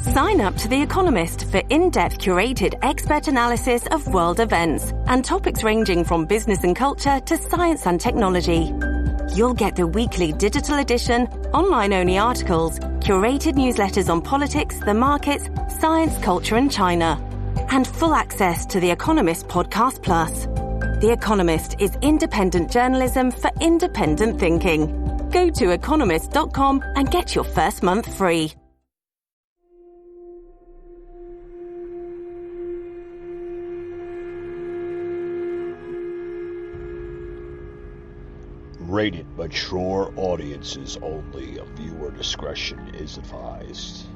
Sign up to The Economist for in-depth curated expert analysis of world events and topics ranging from business and culture to science and technology. You'll get the weekly digital edition, online-only articles, curated newsletters on politics, the markets, science, culture and China, and full access to The Economist Podcast Plus. The Economist is independent journalism for independent thinking. Go to economist.com and get your first month free. Rated mature audiences only. Viewer discretion is advised.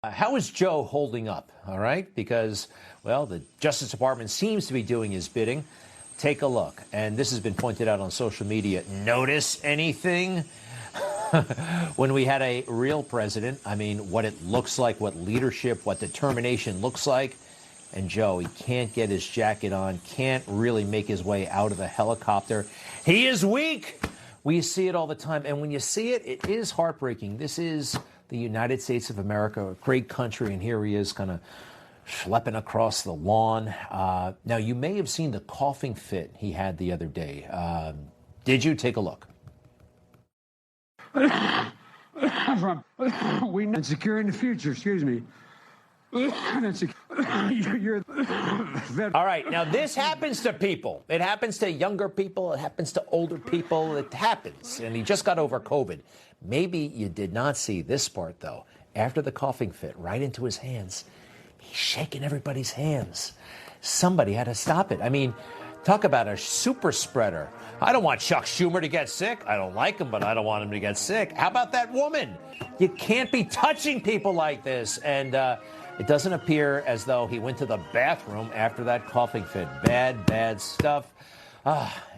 How is Joe holding up? All right, because, well, the Justice Department seems to be doing his bidding. Take a look. And this has been pointed out on social media. Notice anything? When we had a real president, I mean, what it looks like, what leadership, what determination looks like. And Joe, he can't get his jacket on, can't really make his way out of the helicopter. He is weak. We see it all the time. And when you see it, it is heartbreaking. This is the United States of America, a great country. And here he is kind of schlepping across the lawn. Now, you may have seen the coughing fit he had the other day. Did you? Take a look. We know securing the future, excuse me. All right, now this happens to people. It happens to younger people. It happens to older people. It happens. And he just got over COVID. Maybe you did not see this part, though. After the coughing fit, right into his hands, he's shaking everybody's hands. Somebody had to stop it. I mean, talk about a super spreader. I don't want Chuck Schumer to get sick. I don't like him, but I don't want him to get sick. How about that woman? You can't be touching people like this. And it doesn't appear as though he went to the bathroom after that coughing fit. Bad stuff.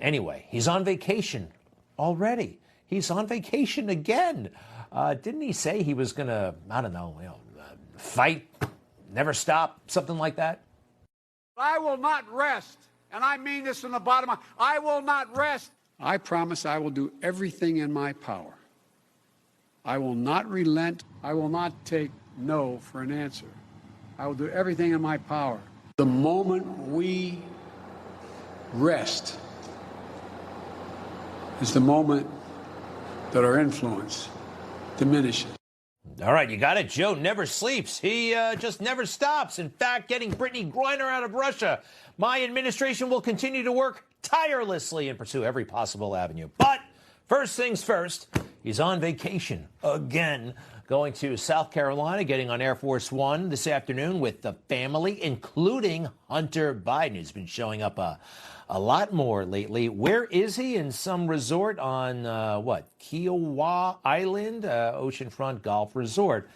Anyway, he's on vacation already. He's on vacation again. Didn't he say he was going to, I don't know, fight, never stop, something like that? I will not rest, and I mean this from the bottom of my, I will not rest. I promise I will do everything in my power. I will not relent. I will not take no for an answer. I will do everything in my power. The moment we rest is the moment that our influence diminishes. All right, you got it. Joe never sleeps. He just never stops. In fact, getting Brittany Griner out of Russia. My administration will continue to work tirelessly and pursue every possible avenue. But first things first, he's on vacation again. Going to South Carolina, getting on Air Force One this afternoon with the family, including Hunter Biden, who's been showing up a lot more lately. Where is he? In some resort on, Kiowa Island, oceanfront golf resort.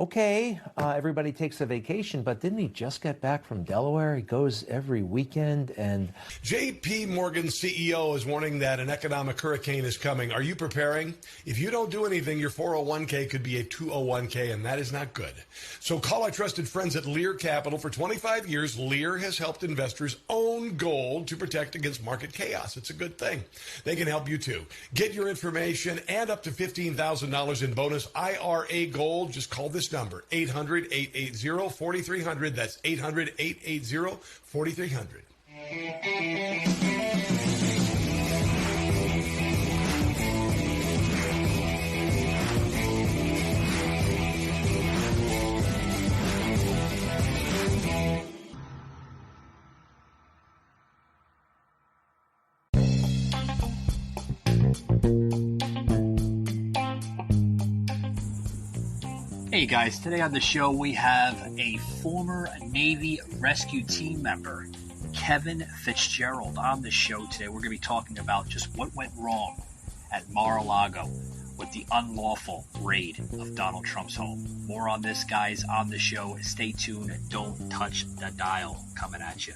Okay, everybody takes a vacation, but didn't he just get back from Delaware? He goes every weekend and... J.P. Morgan's CEO is warning that an economic hurricane is coming. Are you preparing? If you don't do anything, your 401k could be a 201k, and that is not good. So call our trusted friends at Lear Capital. For 25 years, Lear has helped investors own gold to protect against market chaos. It's a good thing. They can help you, too. Get your information and up to $15,000 in bonus IRA gold. Just call this number, 800-880-4300. That's 800-880-4300. Hey guys, today on the show we have a former Navy rescue team member, Kevin Fitzgerald, on the show today. We're going to be talking about just what went wrong at Mar-a-Lago with the unlawful raid of Donald Trump's home. More on this, guys, on the show. Stay tuned. Don't touch the dial. Coming at you.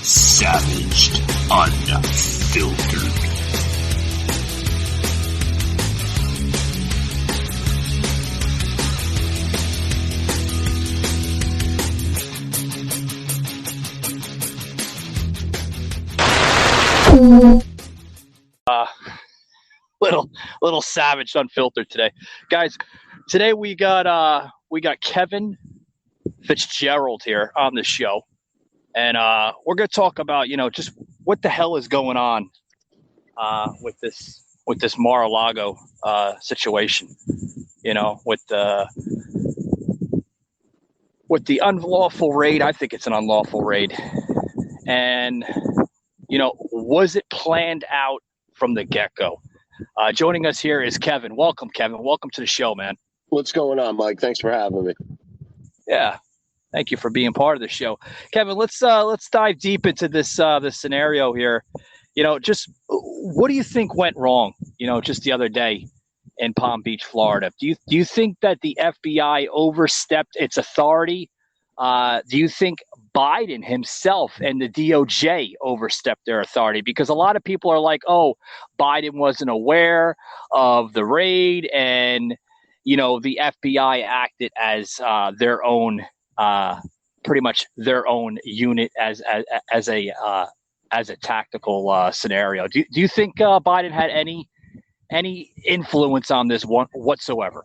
Savaged, unfiltered. Little savage unfiltered today, guys. Today we got Kevin Fitzgerald here on the show, and we're gonna talk about just what the hell is going on with this Mar-a-Lago situation. With the unlawful raid. I think it's an unlawful raid, and was it planned out from the get-go? Joining us here is Kevin. Welcome, Kevin. Welcome to the show, man. What's going on, Mike? Thanks for having me. Yeah, thank you for being part of the show, Kevin. Let's dive deep into this scenario here. Just what do you think went wrong? Just the other day in Palm Beach, Florida. Do you think that the FBI overstepped its authority? Do you think Biden himself and the DOJ overstepped their authority? Because a lot of people are like, oh, Biden wasn't aware of the raid, and the FBI acted as their own, pretty much their own unit as a tactical scenario. Do you think Biden had any influence on this one whatsoever?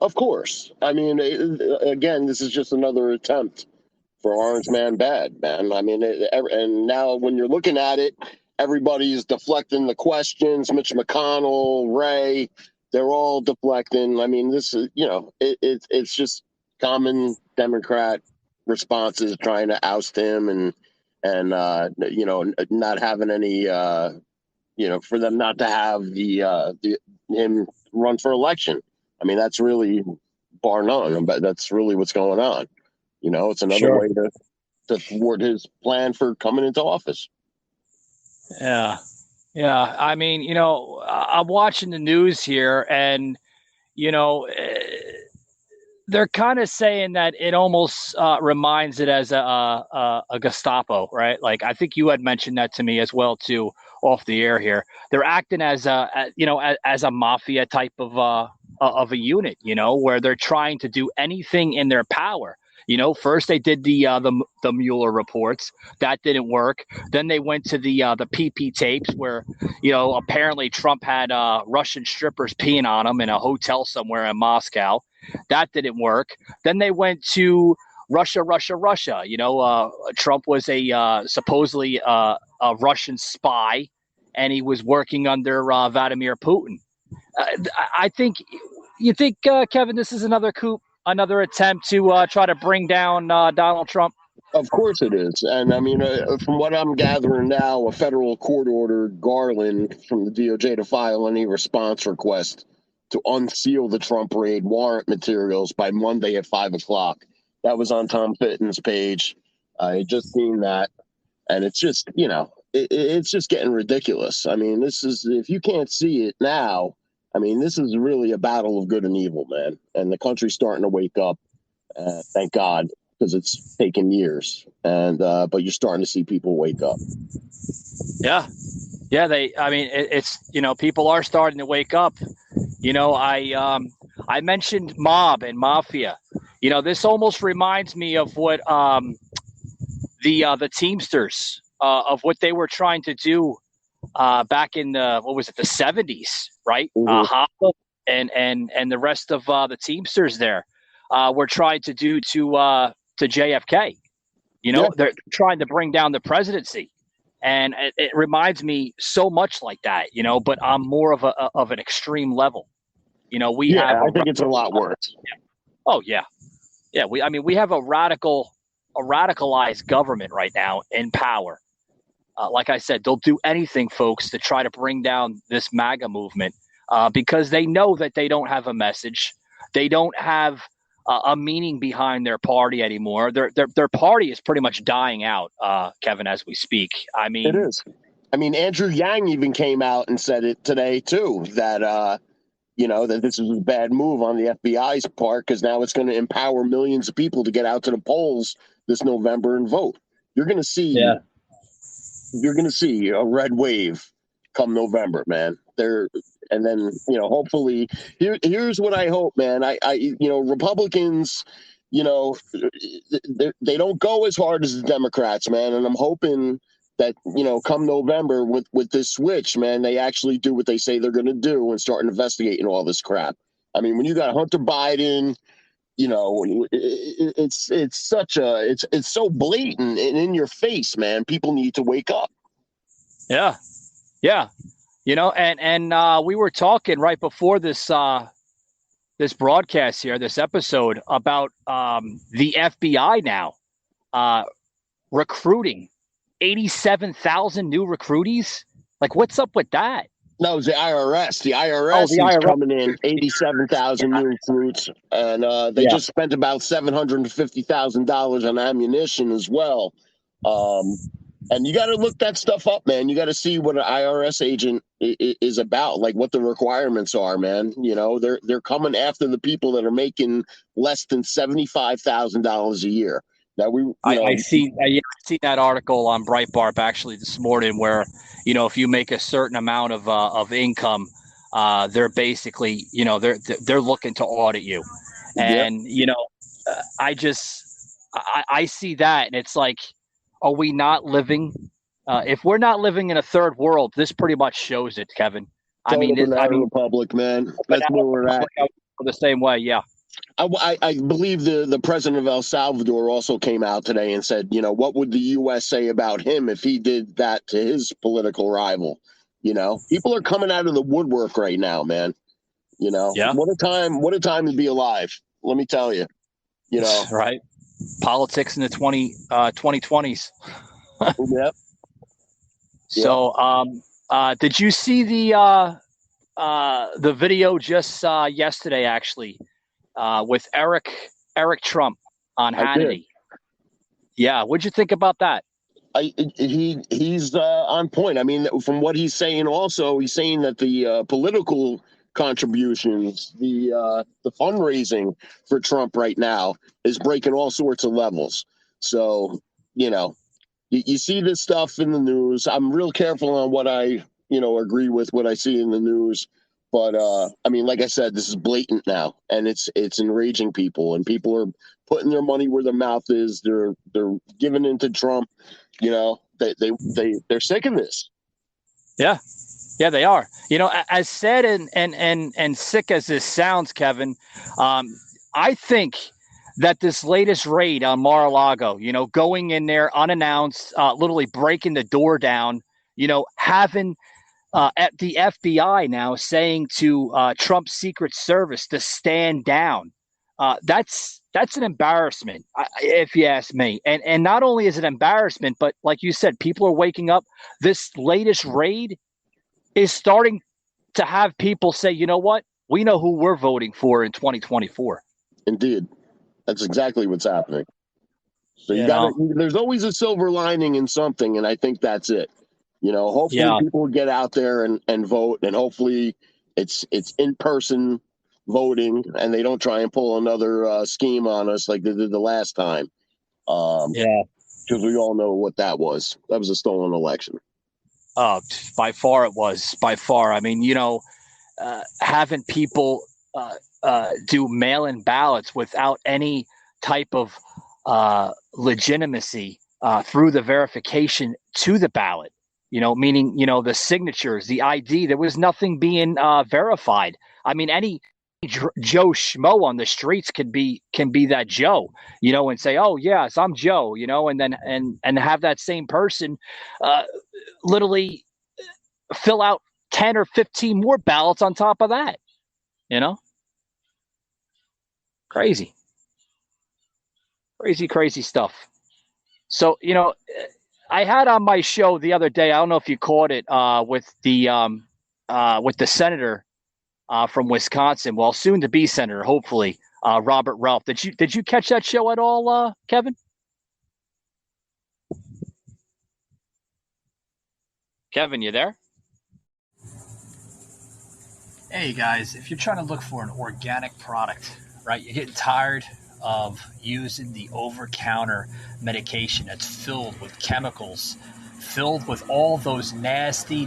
Of course. I mean, again, this is just another attempt for Orange Man bad, man. I mean, and now when you're looking at it, everybody's deflecting the questions. Mitch McConnell, Ray, they're all deflecting. I mean, this is, it's just common Democrat responses trying to oust him and not having any, for them not to have him run for election. I mean, that's really bar none, but that's really what's going on. It's another way to thwart his plan for coming into office. Yeah. I mean, I'm watching the news here, and they're kind of saying that it almost reminds it as a Gestapo, right? Like, I think you had mentioned that to me as well too, off the air here. They're acting as as a mafia type of a unit, where they're trying to do anything in their power. First they did the Mueller reports. That didn't work. Then they went to the PP tapes where, apparently Trump had Russian strippers peeing on him in a hotel somewhere in Moscow. That didn't work. Then they went to Russia. Trump was supposedly a Russian spy, and he was working under Vladimir Putin. You think, Kevin, this is another coup, another attempt to try to bring down Donald Trump? Of course it is. And I mean, from what I'm gathering now, a federal court ordered Garland from the DOJ to file any response request to unseal the Trump raid warrant materials by Monday at 5:00. That was on Tom Fitton's page. I just seen that. And it's just, it's just getting ridiculous. I mean, this is, if you can't see it now, I mean, this is really a battle of good and evil, man. And the country's starting to wake up. Thank God, because it's taken years. And but you're starting to see people wake up. Yeah. It's people are starting to wake up. I mentioned mob and mafia. This almost reminds me of what the Teamsters of what they were trying to do back in the 70s, right? Mm-hmm. Hopper and the rest of the Teamsters there were trying to do to JFK. They're trying to bring down the presidency, and it reminds me so much like that. But on more of an extreme level. I think it's a lot worse. Oh yeah. We have a radicalized government right now in power. Like I said, they'll do anything, folks, to try to bring down this MAGA movement because they know that they don't have a message. They don't have a meaning behind their party anymore. Their party is pretty much dying out, Kevin, as we speak. I mean, it is. I mean, Andrew Yang even came out and said it today, too, that, that this is a bad move on the FBI's part because now it's going to empower millions of people to get out to the polls this November and vote. You're going to see. Yeah. You're going to see a red wave come November, man. And then, hopefully here's what I hope, man. Republicans, they don't go as hard as the Democrats, man. And I'm hoping that, come November with this switch, man, they actually do what they say they're going to do and start investigating all this crap. I mean, when you got Hunter Biden, it's so blatant and in your face, man. People need to wake up. Yeah. Yeah. And we were talking right before this broadcast here, this episode, about the FBI now recruiting 87,000 new recruitees. Like, what's up with that? No, it's the IRS. The IRS is coming in 87,000 new recruits, and they just spent about $750,000 on ammunition as well. And you got to look that stuff up, man. You got to see what an IRS agent is about, like what the requirements are, man. They're coming after the people that are making less than $75,000 a year. Now I seen that article on Breitbart actually this morning, where if you make a certain amount of income, they're basically they're looking to audit you, and I see that, and it's like, are we not living? If we're not living in a third world, this pretty much shows it, Kevin. Republic, man. That's where we're at. The same way, yeah. I believe the president of El Salvador also came out today and said, what would the U.S. say about him if he did that to his political rival? People are coming out of the woodwork right now, man. Yeah. What a time to be alive. Let me tell you, right. Politics in the 2020s. Yep. So, did you see the video just yesterday, actually, with Eric Trump on Hannity? Yeah, what'd you think about that? He's on point. I mean, from what he's saying, also he's saying that the political contributions, the fundraising for Trump right now is breaking all sorts of levels. So you see this stuff in the news. I'm real careful on what I agree with what I see in the news. But I mean, like I said, this is blatant now, and it's enraging people, and people are putting their money where their mouth is. They're giving in to Trump. They're sick of this. Yeah, they are. As sad and sick as this sounds, Kevin, I think that this latest raid on Mar-a-Lago, going in there unannounced, literally breaking the door down, having at the FBI now saying to Trump's Secret Service to stand down. That's an embarrassment, if you ask me. And not only is it embarrassment, but like you said, people are waking up. This latest raid is starting to have people say, you know what? We know who we're voting for in 2024. Indeed. That's exactly what's happening. So there's always a silver lining in something, and I think that's it. Hopefully people get out there and vote, and hopefully it's in person voting, and they don't try and pull another scheme on us like they did the last time. Because we all know what that was. That was a stolen election. By far it was. By far. I mean, having people do mail-in ballots without any type of legitimacy through the verification to the ballot. Meaning, the signatures, the ID, there was nothing being verified. I mean, any Joe Schmo on the streets can be that Joe, and say, oh, yes, I'm Joe, and then and have that same person literally fill out 10 or 15 more ballots on top of that, Crazy stuff. So, I had on my show the other day, I don't know if you caught it, with the senator from Wisconsin, well, soon to be senator, hopefully, Robert Ralph. Did you catch that show at all, Kevin? Kevin, you there? Hey guys, if you're trying to look for an organic product, right, you're getting tired of using the over-counter medication that's filled with chemicals, filled with all those nasty,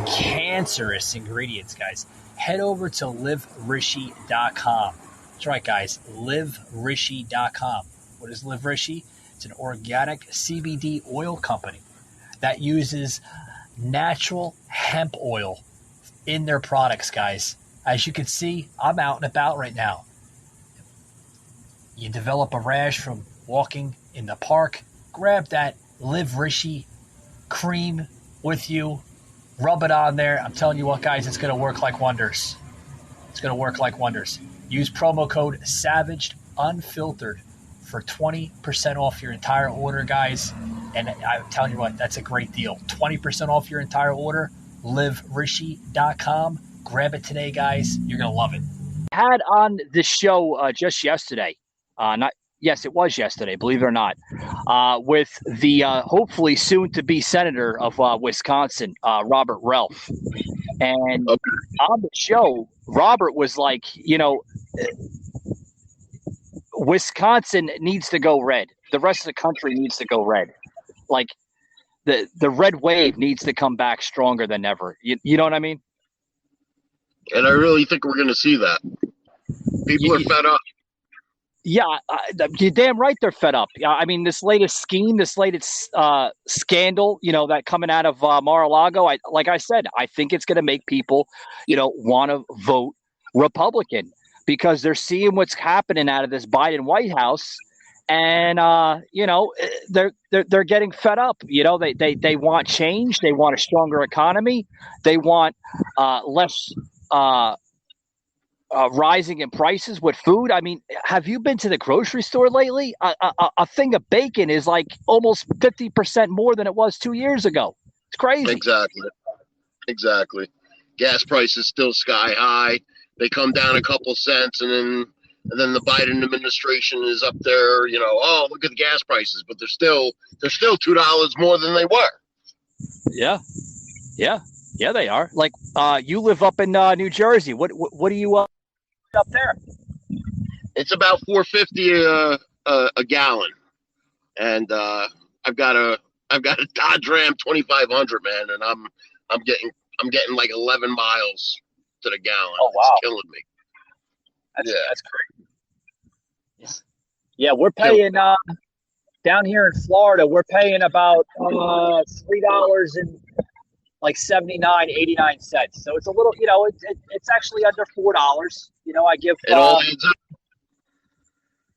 cancerous ingredients, guys, head over to liverishi.com. That's right, guys, liverishi.com. What is Live Rishi? It's an organic CBD oil company. that uses natural hemp oil in their products, guys. As you can see, I'm out and about right now. You develop a rash from walking in the park, grab that Live Rishi cream with you, rub it on there. I'm telling you what, guys, it's going to work like wonders. It's going to work like wonders. Use promo code SAVAGED UNFILTERED for 20% off your entire order, guys. And I'm telling you what, that's a great deal. 20% off your entire order, liverishi.com. Grab it today, guys. You're going to love it. Had on the show just yesterday, it was yesterday, believe it or not, with the hopefully soon-to-be senator of Wisconsin, Robert Ralph. And on the show, Robert was like, Wisconsin needs to go red. The rest of the country needs to go red. Like, the red wave needs to come back stronger than ever. You know what I mean? And I really think we're going to see that. People are fed up. Yeah, you're damn right they're fed up. I mean, this latest scheme, this latest scandal, that coming out of Mar-a-Lago, like I said, I think it's going to make people, want to vote Republican because they're seeing what's happening out of this Biden White House, and they're getting fed up. They want change, they want a stronger economy, they want less. Rising in prices with food. I mean, have you been to the grocery store lately? A thing of bacon is like almost 50% more than it was 2 years ago. It's crazy. Exactly. Gas prices still sky high. They come down a couple cents, and then the Biden administration is up there. Oh, look at the gas prices, but they're still $2 more than they were. Yeah, they are. Like, you live up in New Jersey. What do you up there? It's about $4.50 a gallon, and I've got a Dodge Ram 2500, man, and I'm getting like 11 miles to the gallon. Oh wow, it's killing me. That's crazy. Yeah, we're paying down here in Florida. We're paying about $3 and like 79-89 cents. So it's a little, it's actually under $4. I give it all adds up.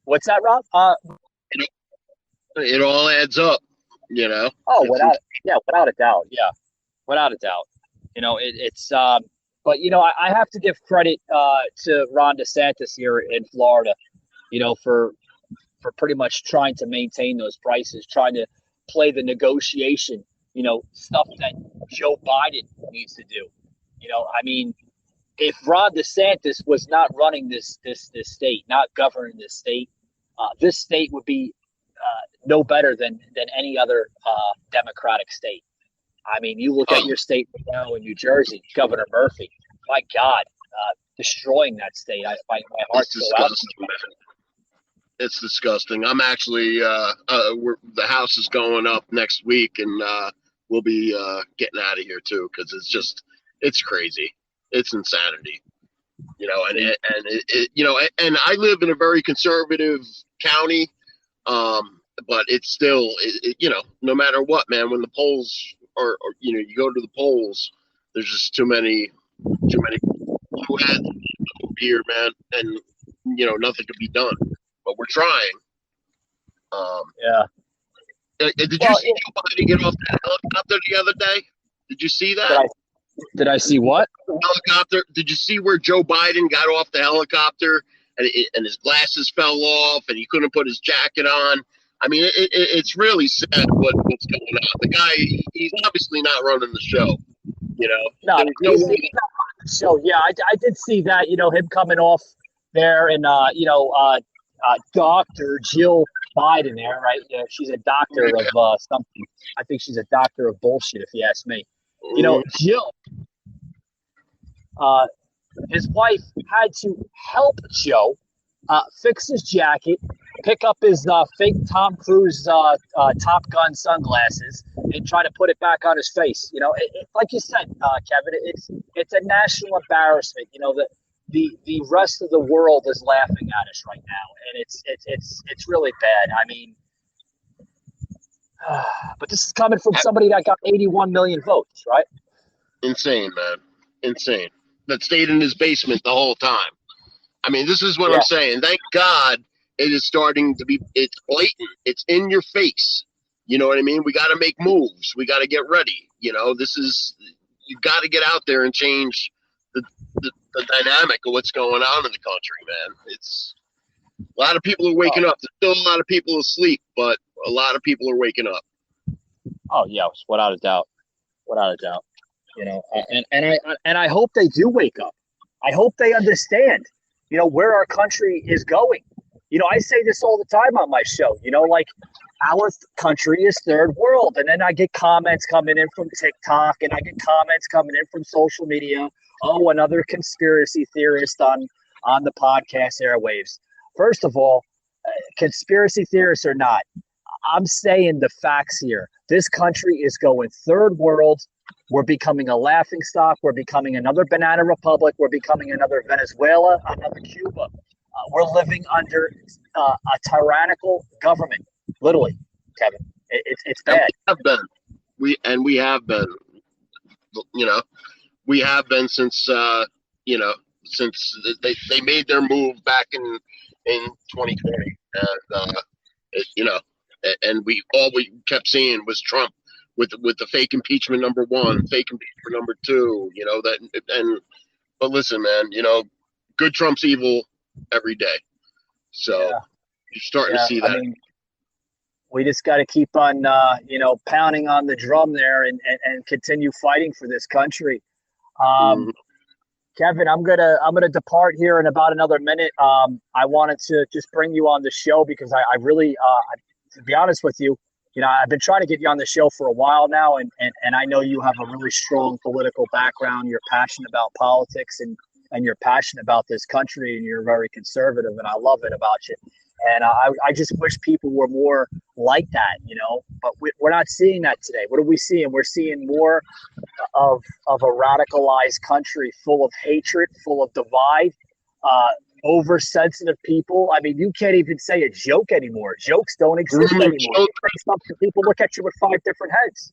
What's that, Rob? It all adds up, Oh, without a doubt. Yeah, without a doubt. It's but I have to give credit to Ron DeSantis here in Florida, for pretty much trying to maintain those prices, trying to play the negotiation, stuff that Joe Biden needs to do. I mean, if Ron DeSantis was not running this state, not governing this state would be no better than any other Democratic state. I mean, you look at your state right now in New Jersey, Governor Murphy. My God, destroying that state. My heart goes out. It's disgusting. I'm actually the house is going up next week, and we'll be getting out of here too because it's crazy. It's insanity. And I live in a very conservative county, but it's still, no matter what, man. When the polls are, you go to the polls, there's just too many who had here, man, and nothing can be done. But we're trying. Yeah. Did you see Joe Biden get off the helicopter the other day? Did you see that? Did I see what? Helicopter. Did you see where Joe Biden got off the helicopter and his glasses fell off and he couldn't put his jacket on? I mean, it's really sad what's going on. The guy, he's obviously not running the show. No, he's not running the show. Yeah, I did see that. Him coming off there and Dr. Jill Biden there, right? Yeah, she's a doctor of something. I think she's a doctor of bullshit, if you ask me. Jill, his wife had to help Joe fix his jacket, pick up his fake Tom Cruise Top Gun sunglasses, and try to put it back on his face. Like you said, Kevin, it's a national embarrassment. The rest of the world is laughing at us right now, and it's really bad. I mean, But this is coming from somebody that got 81 million votes, right? Insane, man. Insane. That stayed in his basement the whole time. I mean, this is what I'm saying. Thank God it is starting to be, it's blatant. It's in your face. You know what I mean? We got to make moves. We got to get ready. You know, you got to get out there and change the dynamic of what's going on in the country, man. It's a lot of people are waking up. There's still a lot of people asleep, but a lot of people are waking up. Oh, yeah, without a doubt. Without a doubt. You know, and I hope they do wake up. I hope they understand, you know, where our country is going. You know, I say this all the time on my show, you know, like our country is third world. And then I get comments coming in from TikTok and I get comments coming in from social media. Oh, another conspiracy theorist on the podcast airwaves. First of all, conspiracy theorists or not, I'm saying the facts here. This country is going third world. We're becoming a laughingstock. We're becoming another banana republic. We're becoming another Venezuela, another Cuba. We're living under a tyrannical government, literally, Kevin. It's bad. We have been. You know, we have been since you know, since they made their move back in 2020, and you know, and all we kept seeing was Trump with the fake impeachment number 1, fake impeachment number 2. You know that, but listen, man, you know, good trumps evil every day. So you're starting to see that. I mean, we just got to keep on, you know, pounding on the drum there and continue fighting for this country. Kevin, I'm gonna depart here in about another minute. I wanted to just bring you on the show because I really, to be honest with you, you know, I've been trying to get you on the show for a while now, and I know you have a really strong political background. You're passionate about politics and you're passionate about this country, and you're very conservative, and I love it about you. And I just wish people were more like that, you know, but we're not seeing that today. What are we seeing? We're seeing more of a radicalized country full of hatred, full of divide, oversensitive people. I mean, you can't even say a joke anymore. Jokes don't exist anymore. You say something, people look at you with 5 different heads.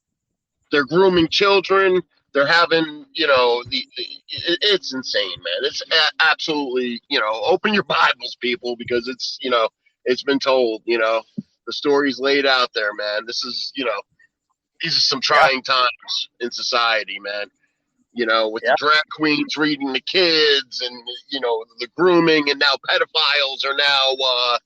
They're grooming children. They're having, you know, it's insane, man. It's absolutely, you know, open your Bibles, people, because it's, you know, it's been told, you know, the story's laid out there, man. This is, you know, these are some trying times in society, man. You know, with the drag queens reading the kids and, you know, the grooming, and now pedophiles are now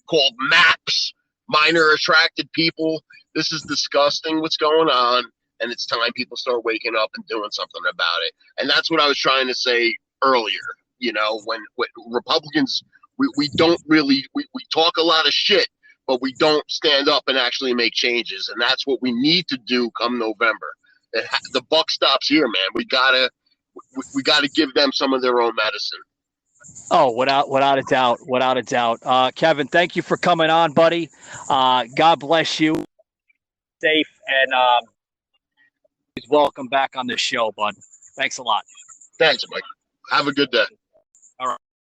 called MAPs, minor attracted people. This is disgusting what's going on. And it's time people start waking up and doing something about it. And that's what I was trying to say earlier. You know, when Republicans, we don't really, we talk a lot of shit, but we don't stand up and actually make changes. And that's what we need to do come November. The buck stops here, man. We gotta give them some of their own medicine. Oh, without a doubt. Kevin, thank you for coming on, buddy. God bless you. Safe and welcome back on the show, bud. Thanks a lot. Thanks, Mike. Have a good day. All right.